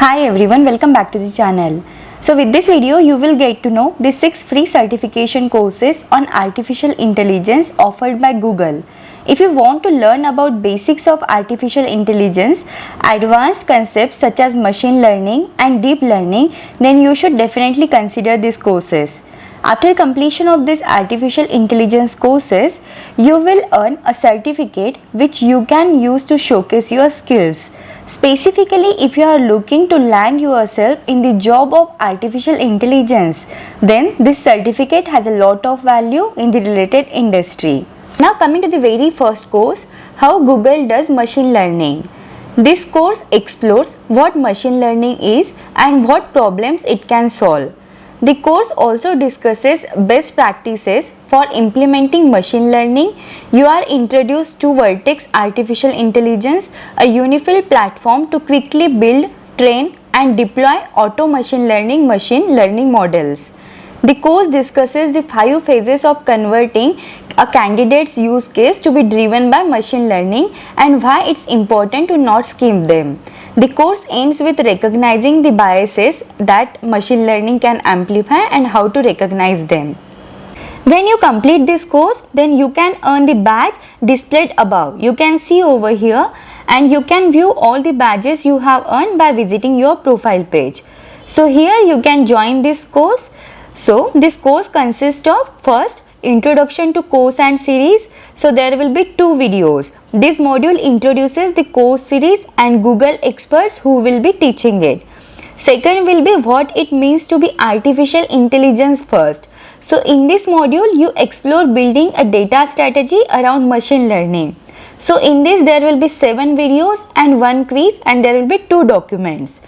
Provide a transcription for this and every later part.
Hi everyone, welcome back to the channel. So with this video you will get to know the 6 free certification courses on artificial intelligence offered by Google. If you want to learn about basics of artificial intelligence, advanced concepts such as machine learning and deep learning, then you should definitely consider these courses. After completion of these artificial intelligence courses, you will earn a certificate which you can use to showcase your skills. Specifically, if you are looking to land yourself in the job of artificial intelligence, then this certificate has a lot of value in the related industry. Now coming to the very first course, how Google does machine learning. This course explores what machine learning is and what problems it can solve. The course also discusses best practices for implementing machine learning. You are introduced to Vertex Artificial Intelligence, a unified platform to quickly build, train and deploy auto machine learning models. The course discusses the 5 phases of converting a candidate's use case to be driven by machine learning and why it's important to not skip them. The course ends with recognizing the biases that machine learning can amplify and how to recognize them. When you complete this course, then you can earn the badge displayed above. You can see over here and you can view all the badges you have earned by visiting your profile page. So here you can join this course. So this course consists of first introduction to course and series. So there will be 2 videos. This module introduces the course series and Google experts who will be teaching it. Second will be what it means to be artificial intelligence first. So in this module you explore building a data strategy around machine learning. So in this there will be 7 videos and 1 quiz and there will be 2 documents.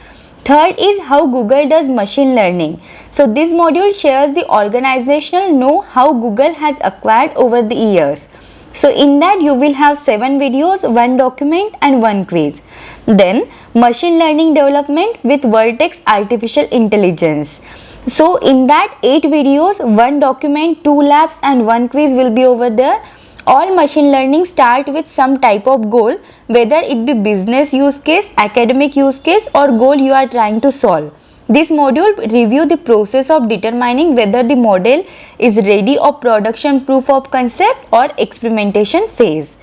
Third is how Google does machine learning. So this module shares the organizational know-how Google has acquired over the years. So in that you will have 7 videos, 1 document and 1 quiz. Then machine learning development with Vertex Artificial Intelligence. So in that 8 videos, 1 document, 2 labs and 1 quiz will be over there. All machine learning start with some type of goal, whether it be business use case, academic use case or goal you are trying to solve. This module review the process of determining whether the model is ready or production proof of concept or experimentation phase.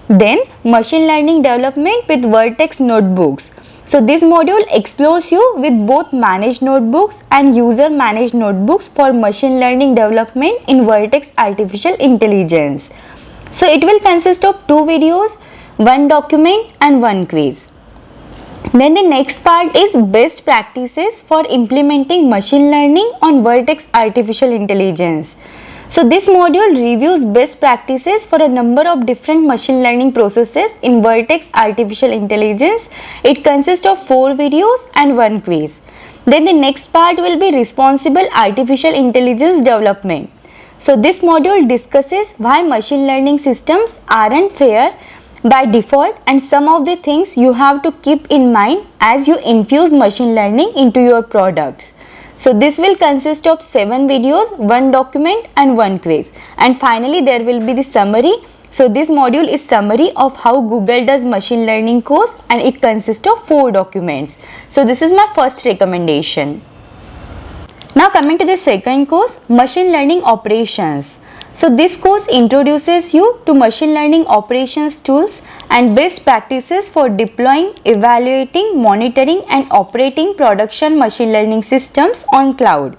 Then machine learning development with Vertex notebooks. So this module explores you with both managed notebooks and user managed notebooks for machine learning development in Vertex Artificial Intelligence. So it will consist of 2 videos, 1 document and 1 quiz. Then the next part is best practices for implementing machine learning on Vertex Artificial Intelligence. So this module reviews best practices for a number of different machine learning processes in Vertex Artificial Intelligence. It consists of 4 videos and 1 quiz. Then the next part will be responsible artificial intelligence development. So this module discusses why machine learning systems aren't fair by default and some of the things you have to keep in mind as you infuse machine learning into your products. So this will consist of 7 videos, 1 document and 1 quiz. And finally there will be the summary. So this module is summary of how Google does machine learning course and it consists of 4 documents. So this is my first recommendation. Now coming to the second course, machine learning operations. So this course introduces you to machine learning operations tools and best practices for deploying, evaluating, monitoring and operating production machine learning systems on cloud.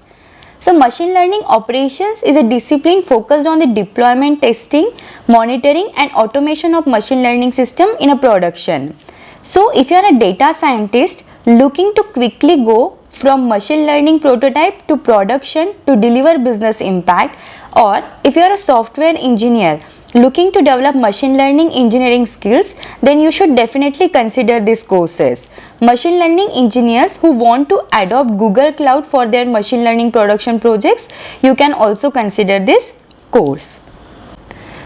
So machine learning operations is a discipline focused on the deployment, testing, monitoring and automation of machine learning system in a production. So if you are a data scientist looking to quickly go from machine learning prototype to production to deliver business impact, or if you are a software engineer looking to develop machine learning engineering skills, then you should definitely consider these courses. Machine learning engineers who want to adopt Google Cloud for their machine learning production projects, you can also consider this course.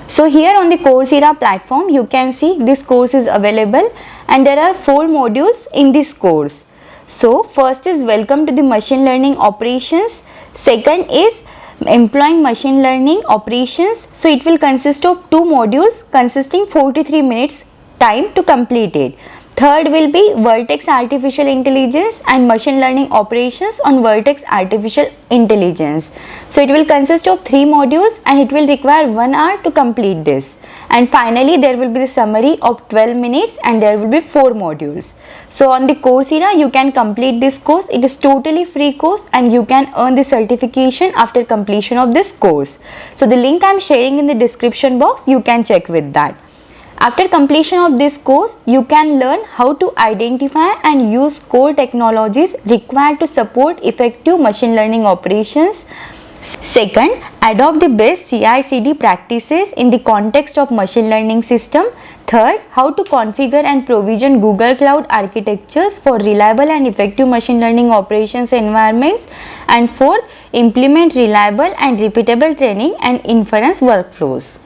So here on the Coursera platform, you can see this course is available and there are 4 modules in this course. So first is welcome to the machine learning operations. Second is employing machine learning operations. So it will consist of 2 modules consisting 43 minutes time to complete it. Third will be Vertex Artificial Intelligence and Machine Learning Operations on Vertex Artificial Intelligence. So it will consist of 3 modules and it will require 1 hour to complete this. And finally there will be the summary of 12 minutes and there will be 4 modules. So on the Coursera you can complete this course. It is totally free course and you can earn the certification after completion of this course. So the link I am sharing in the description box, you can check with that. After completion of this course, you can learn how to identify and use core technologies required to support effective machine learning operations. Second, adopt the best CI/CD practices in the context of machine learning system. Third, how to configure and provision Google Cloud architectures for reliable and effective machine learning operations environments. And fourth, implement reliable and repeatable training and inference workflows.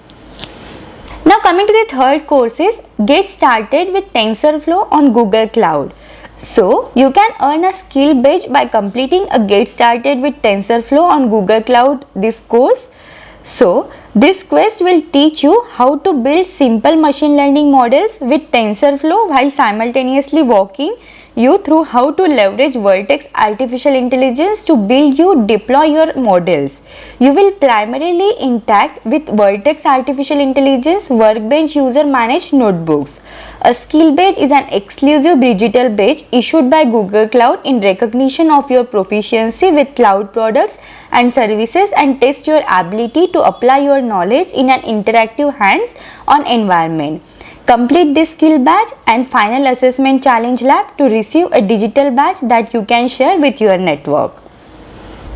Now coming to the third course is Get Started with TensorFlow on Google Cloud. So you can earn a skill badge by completing a Get Started with TensorFlow on Google Cloud this course. So this quest will teach you how to build simple machine learning models with TensorFlow while simultaneously walking you through how to leverage Vertex Artificial Intelligence to deploy your models. You will primarily interact with Vertex Artificial Intelligence Workbench user managed notebooks. A skill badge is an exclusive digital badge issued by Google Cloud in recognition of your proficiency with cloud products and services and test your ability to apply your knowledge in an interactive hands-on environment. Complete this skill badge and final assessment challenge lab to receive a digital badge that you can share with your network.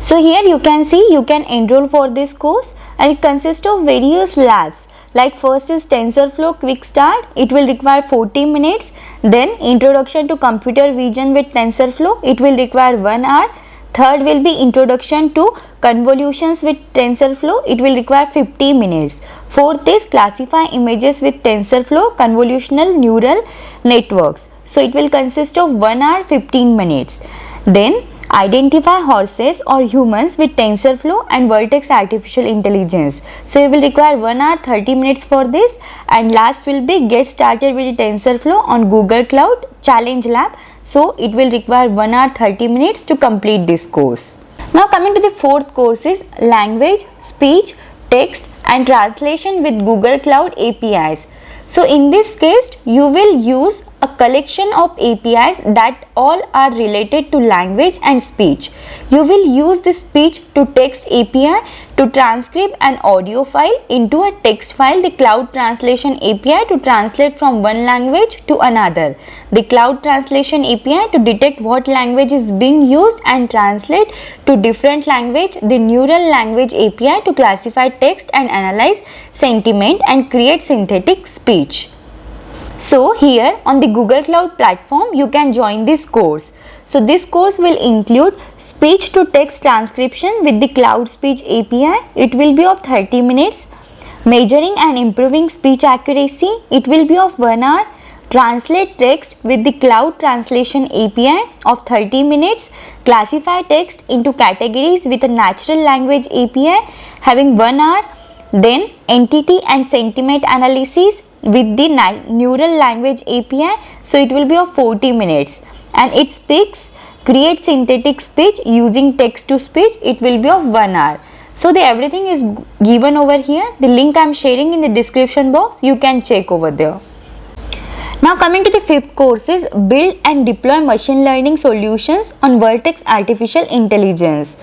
So here you can see you can enroll for this course and it consists of various labs. Like first is TensorFlow Quick Start, it will require 40 minutes. Then Introduction to Computer Vision with TensorFlow, it will require 1 hour. Third will be Introduction to Convolutions with TensorFlow, it will require 50 minutes. Fourth is Classify Images with TensorFlow Convolutional Neural Networks. So it will consist of 1 hour 15 minutes. Then Identify Horses or Humans with TensorFlow and Vertex Artificial Intelligence. So you will require 1 hour 30 minutes for this. And last will be Get Started with TensorFlow on Google Cloud Challenge Lab. So it will require 1 hour 30 minutes to complete this course. Now coming to the fourth course is Language, Speech, Text and Translation with Google Cloud APIs. So in this case, you will use a collection of APIs that all are related to language and speech. You will use the speech to text API to transcribe an audio file into a text file, the Cloud Translation API to translate from one language to another, the Cloud Translation API to detect what language is being used and translate to different language, the Neural Language API to classify text and analyze sentiment and create synthetic speech. So here on the Google Cloud platform you can join this course. So this course will include speech to text transcription with the Cloud Speech API. It will be of 30 minutes. Measuring and improving speech accuracy. It will be of 1 hour. Translate text with the Cloud Translation API of 30 minutes. Classify text into categories with a Natural Language API having 1 hour. Then entity and sentiment analysis with the Neural Language API. So it will be of 40 minutes. And it create synthetic speech using text to speech. It will be of 1 hour. So everything is given over here. The link I am sharing in the description box. You can check over there. Now coming to the fifth course is Build and Deploy Machine Learning Solutions on Vertex Artificial Intelligence.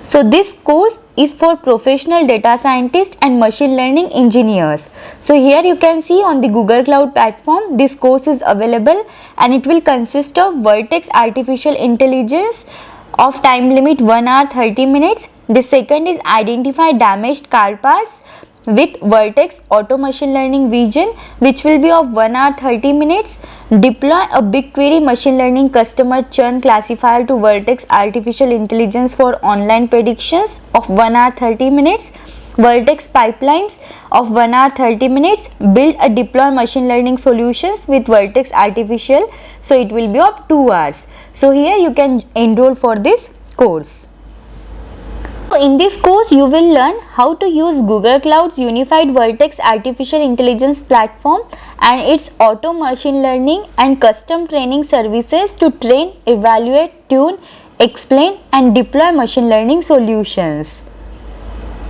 So this course is for professional data scientists and machine learning engineers. So here you can see on the Google Cloud platform this course is available and it will consist of Vertex Artificial Intelligence of time limit 1 hour 30 minutes. The second is Identify Damaged Car Parts with Vertex Auto Machine Learning Vision, which will be of 1 hour 30 minutes. Deploy a BigQuery machine learning customer churn classifier to Vertex Artificial Intelligence for online predictions of 1 hour 30 minutes. Vertex Pipelines of 1 hour 30 minutes. Build a deploy machine learning solutions with Vertex Artificial. So it will be of 2 hours. So here you can enroll for this course. in this course, you will learn how to use Google Cloud's Unified Vertex Artificial Intelligence platform and its auto machine learning and custom training services to train, evaluate, tune, explain and deploy machine learning solutions.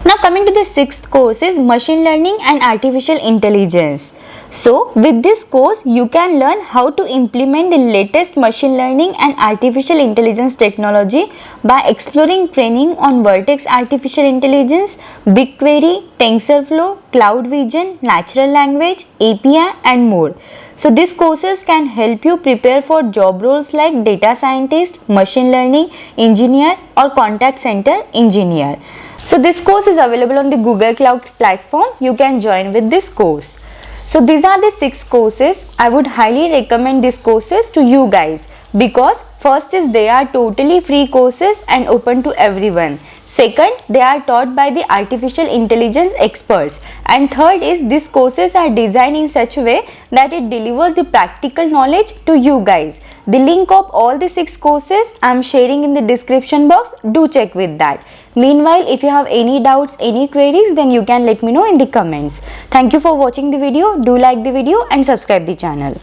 Now coming to the sixth course is Machine Learning and Artificial Intelligence. So with this course, you can learn how to implement the latest machine learning and artificial intelligence technology by exploring training on Vertex Artificial Intelligence, BigQuery, TensorFlow, Cloud Vision, Natural Language, API and more. So these courses can help you prepare for job roles like data scientist, machine learning engineer or contact center engineer. So this course is available on the Google Cloud platform. You can join with this course. So these are the 6 courses. I would highly recommend these courses to you guys because first is they are totally free courses and open to everyone. Second, they are taught by the artificial intelligence experts. And third is these courses are designed in such a way that it delivers the practical knowledge to you guys. The link of all the 6 courses I am sharing in the description box. Do check with that. Meanwhile, if you have any doubts, any queries, then you can let me know in the comments. Thank you for watching the video. Do like the video and subscribe the channel.